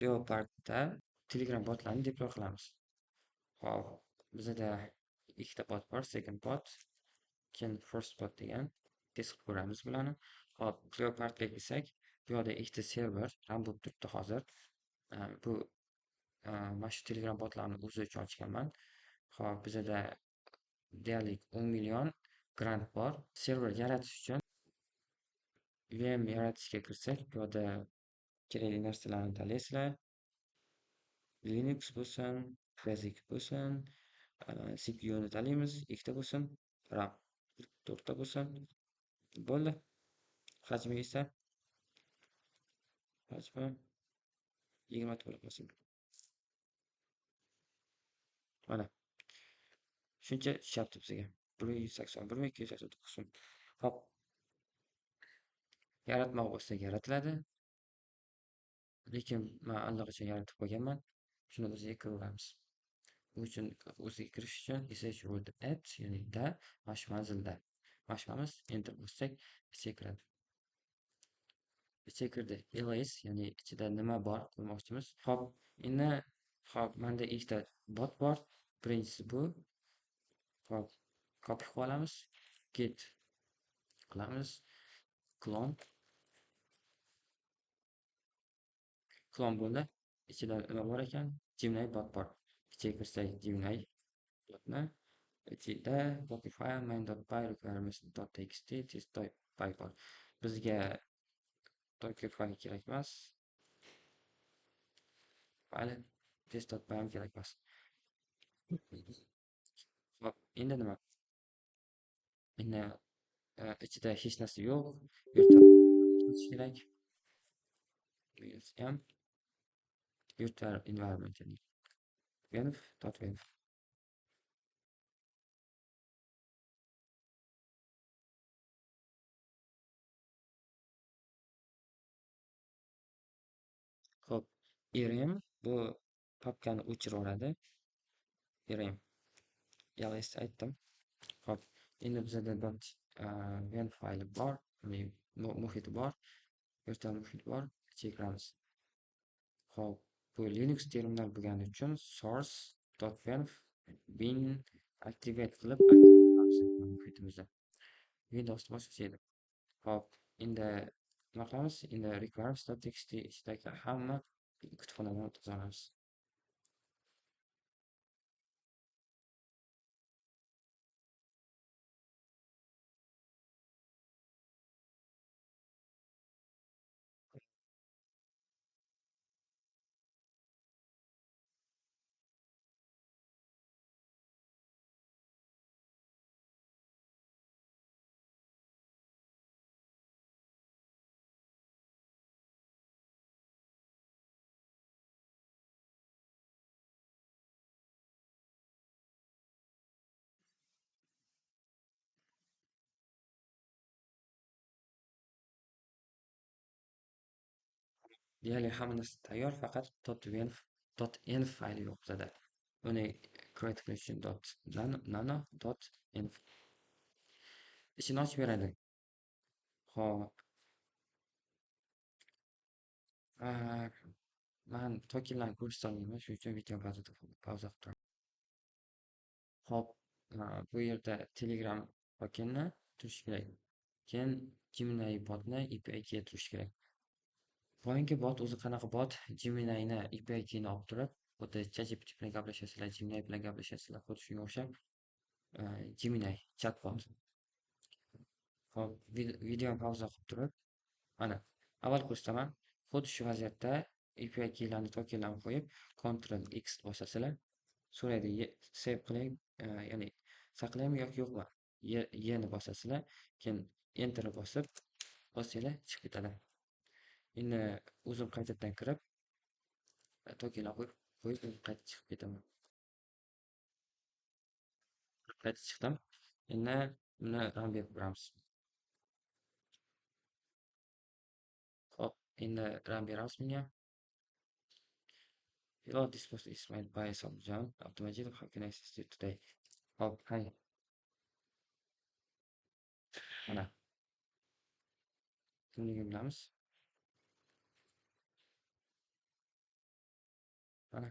Leopardda Telegram botlarni deploy qilamiz. Hop, bizada ikkita bot bor, second bot, keyin first bot degan. Test qilib ko'ramiz bularni. Hop, Leopardga kelsak, bu yoqda ikkita server run bo'lib turibdi hozir. Bu mana shu Telegram botlarni o'zi uchun ochganman. Hop, bizada deyarli 10 million grant bor. Server yaratish uchun VM yaratishga kirsak, bu yoqda kerakli narsalarni tanlaysizlar. Linux bo'lsin, Basic bo'lsin, CPU ni tanlaymiz, ikkita bo'lsin, RAM 4 ta bo'lsin. Bo'ldi. Hajmi esa hajmi 20 ta bo'lib qolsin. Mana shuncha tushyapti bizga. 181 289 so'm. Hop, yaratmoq bo'lsak yaratiladi. Lekin men allaqachon yaratib qo'yganman. Shuni o'ziga kiraveramiz. Bu uchun o'ziga kirish uchun sh root add ya'ni da mana shu manzilda mashmamiz enter bossak ichiga kiradi. Ichiga kirdi. ls ya'ni ichida nima bor ko'rmoqchimiz. Hop, endi hop, menda ikkita bot bor. Birinchisi bu. Hop, copy qilib olamiz. Git qilamiz. Clone bo'ldi. Ichida nima bor ekan? Gemini bot bor. Ichiga kirsak Gemini botni ichida Spotify main.py requirements.txt test.py bor. Bizga Dockerfile kerak emas. Mayli, test.py ham kerak emas. Hop, endi nima? Endi ichida hech narsa yo'q. Virtual kerak. ham virtual environment ya'ni venv.venv. Hop, rm bu papkani o'chiraveradi. rm ls aytdim. Hop, endi bizada .venv fayli bor, muhiti bor, virtual muhit bor, ichiga kiramiz. Hop, bu Linux terminal bo'lgani uchun source.venv bin activate qilib muhitimizda. Windows boshqacha. Hop, endi nima qilamiz? Endi requirements.txt ichidagi hamma kutubxonadan o'tkazamiz. Deyarli hamma narsa tayyor, faqat .venv fayli yo'q bizada. Uni create qilish uchun .nano.env ishini ochib beradi. Hop, men tokenlarni ko'rsatolmayman, shuning uchun video pauza qilib turaman. Hop, bu yerda Telegram tokenni turishi kerak. Keyin Gemini botni API ga turishi kerak. Boyingi bot o'zi qanaqa bot? Gemini'ni API keyni olib turib, xuddi ChatGPT bilan gaplashasizlar, Gemini bilan gaplashasizlar, xuddi shunga o'xshab Gemini chatbot. Hop, video pauza qilib turib, mana avval ko'rsataman. Xuddi shu vaziyatda API keylarni tokenlarni qo'yib, Ctrl X bosasizlar, so'raydi save qiling, ya'ni saqlaymi yoki yo'qmi? Ni bosasizlar, keyin enter bossanglar chiqib ketadi. Endi o'zim qaytadan kirib, tokenlar qo'yib qayta chiqib ketaman. Qayta chiqdim. Endi buni run berib ko'ramiz. Hop, endi run beramiz bunga. Hello, this post is made by Sabjan Abdumajidov. How can I assist you today? Hop, hi. Mana. Kimligini bilamiz. Mana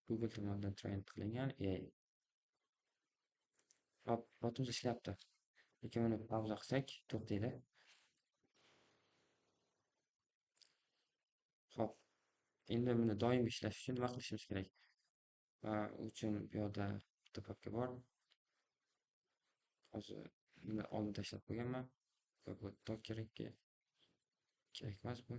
Google tomonidan train qilingan AI. Hop, botimiz ishlayapti. Lekin uni pauza qilsak, to'xtaydi. Hop, endi buni doimiy ishlash uchun nima qilishimiz kerak? Uchun bu yoqda bitta papka bor. Hozir buni olib tashlab qo'yganman. Bu tok kerak emas bu.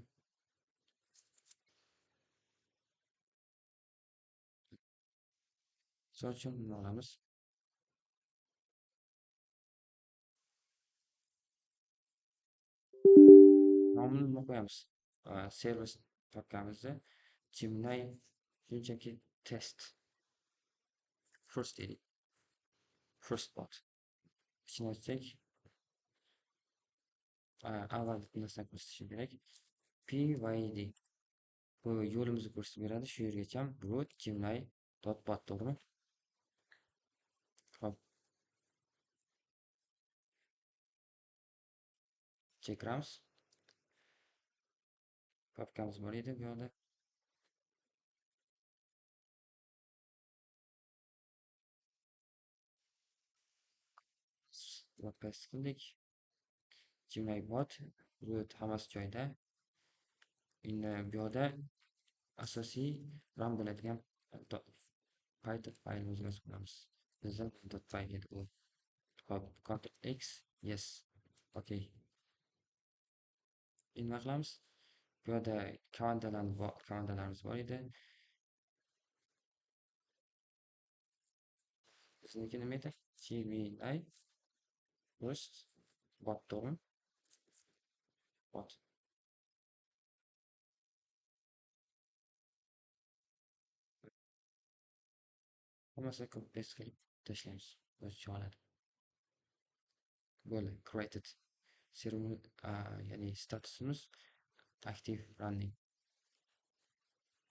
Misol uchun buni olamiz. Nomini nima qo'yamiz? Servis papkamizni Gemini shunchaki test first deylik. First bot. İçine açacak. Avval narsani ko'rsatishi kerak. PYD. Bu yo'limizni ko'rsatib beradi. Shu yergacha bu Gemini.bot, to'g'rimi? Hop, chekiramiz. Papkamiz bor edi bu yoqda. WordPress qildik. Gemini.bot. Root hammasi joyida. Endi bu yoqda asosiy run bo'ladigan Python faylimizni yozib qo'yamiz. Bizda .py edi u. Hop, Ctrl X, yes. Okay. Endi nima qilamiz? Bu yerda komandalarimiz bor edi. Bizniki nima edi? Gemini first bot, to'g'rimi? Bot. Hammasini copy paste qilib tashlaymiz. O'zicha oladi. Bo'ldi, created. Server, ya'ni statusimiz active running.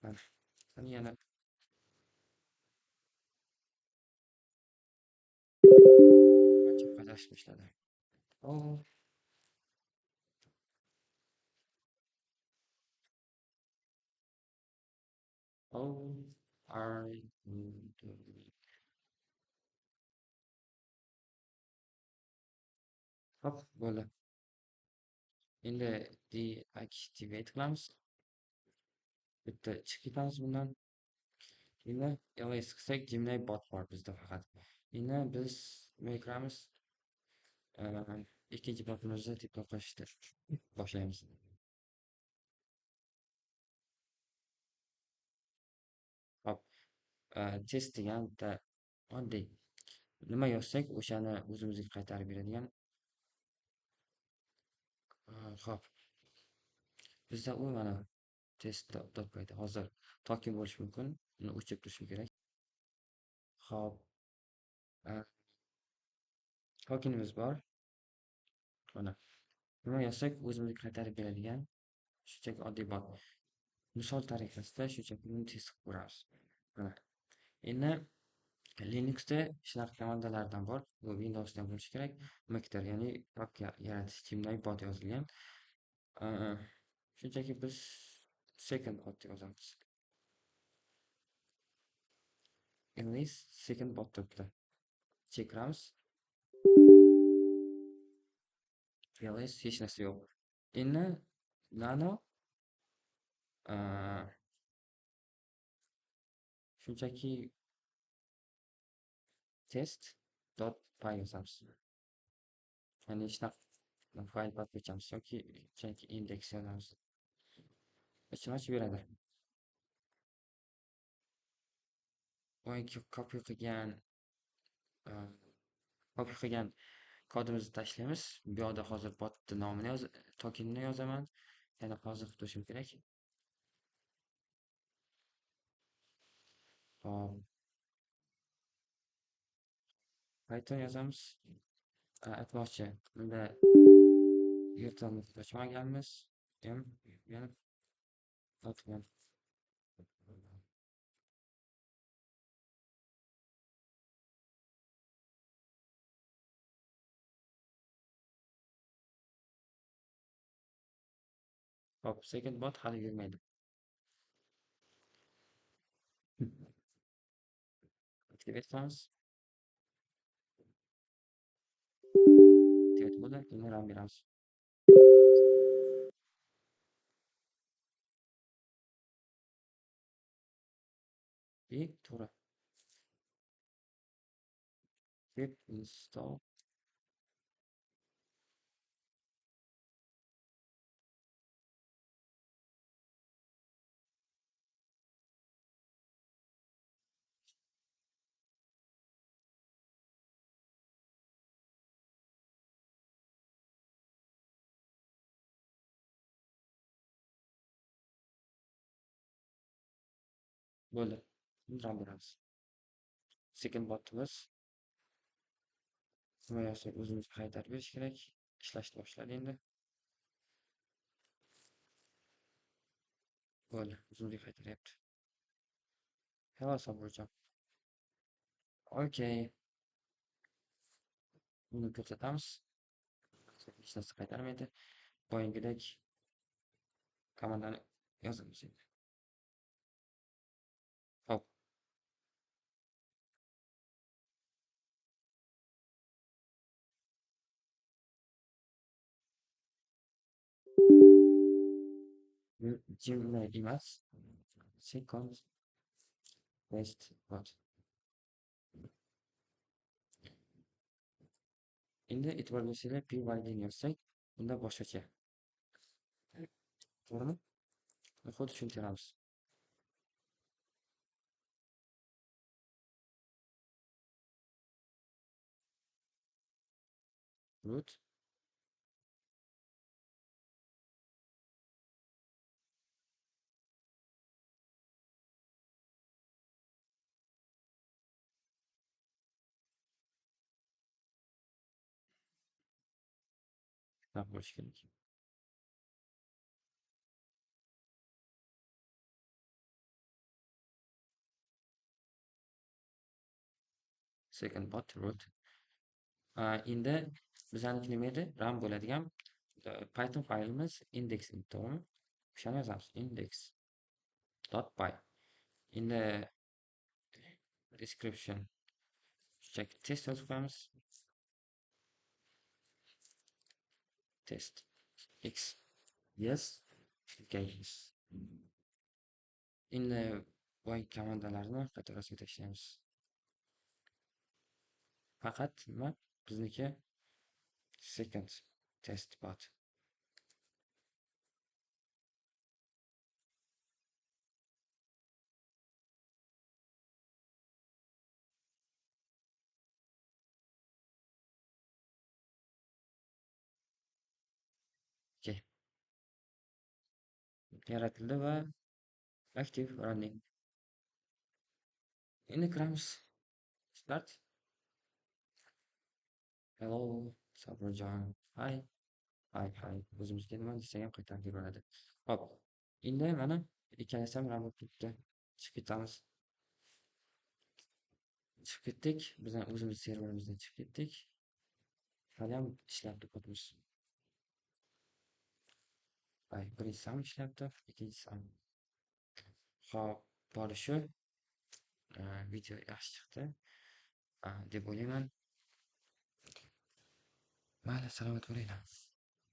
Mana yana ancha qadashib ishladi. Oh, oh, I hop, bo'ldi. Endi deactivate qilamiz. Bitta chiqib ketamiz bundan. Endi ls qilsak Gemini bot bor bizda faqat. Endi biz nima qilamiz? Ikkinchi botimizni tiklab qo'yishni boshlaymiz. Hop, test degan bitta oddiy nima yozsak o'shani o'zimizga qaytarib beradigan. Hop, bizda u mana test.py. Hozir token bo'lishi mumkin. Uni o'chirib turishim kerak. Hop, tokenimiz bor. Mana nima yozsak o'zimizga qaytarib beradigan shunchaki oddiy bot. Misol tariqasida shunchaki uni test qilib ko'ramiz. Mana endi Linuxda shunaqa komandalardan bor. Bu Windowsda ham bo'lishi kerak. Mac'da, ya'ni papka yaratish Gemini bot yozilgan. Shunchaki biz second bot deb yozamiz. Ls second bot turibdi. Chekiramiz. Ls hech narsa yo'q. Endi nano shunchaki test.py yozamiz. Ya'ni shunaqa fayl papkachamiz yoki shunchaki index yozamiz. Ichini ochib beradi. Boyagi copy qilgan kodimizni tashlaymiz. Bu yoqda hozir botni nomini tokenini yozaman. Yana hozir turishim kerak. Hop, Python yozamiz. Aytmoqchi, bunda virtual ochmaganmiz. Yana token. Hop, second bot hali yurmaydi. Activate qilamiz. Activate bo'ldi. Endi run beramiz. To'g'ri. Pip install. Bo'ldi. Endi run beramiz. Second botimiz himoyasi o'zimizga qaytarib berish kerak. Ishlashni boshladi endi. Bo'ldi. O'zimizga qaytaryapti. Hello Sobirjon. Okey. Buni ko'rsatamiz. Hech narsa qaytarmaydi. Boyagidek komandani yozamiz endi. Hop. Gmail emas. Second test bot. Endi e'tibor bersanglar p-validini yozsak, unda boshqacha. To'g'rimi? Xuddi tushuntiramiz. Root. Shunaqa bo'lishi kerak. Second bot root. Endi bizaniki nima edi? Run bo'ladigan Python faylimiz index edi, to'g'rimi? O'shani yozamiz. Index.py. Endi description shunchaki test yozib qo'yamiz. Test x. Yes. Yes. Endi voy komandalarni qatorasiga tashlaymiz. Faqat nima? Bizniki second test bot. Okay. Yaratildi va active running. Endi kiramiz. Start. Hello, Sabirjon. Hi. Hi. O'zimizga nima desak ham qaytarib yuboradi. Hop. Endi mana ikkalasi ham run bo'lib ketdi. Chiqib ketamiz. Chiqib ketdik. Biz o'zimiz serverimizdan chiqib ketdik. Hali ham ishlayapti kodimiz. Birinchisi ham ishlayapti, ikkinchisi ham. Hop, borishi video yaxshi chiqdi deb o'ylayman. Mayli, salomat bo'linglar.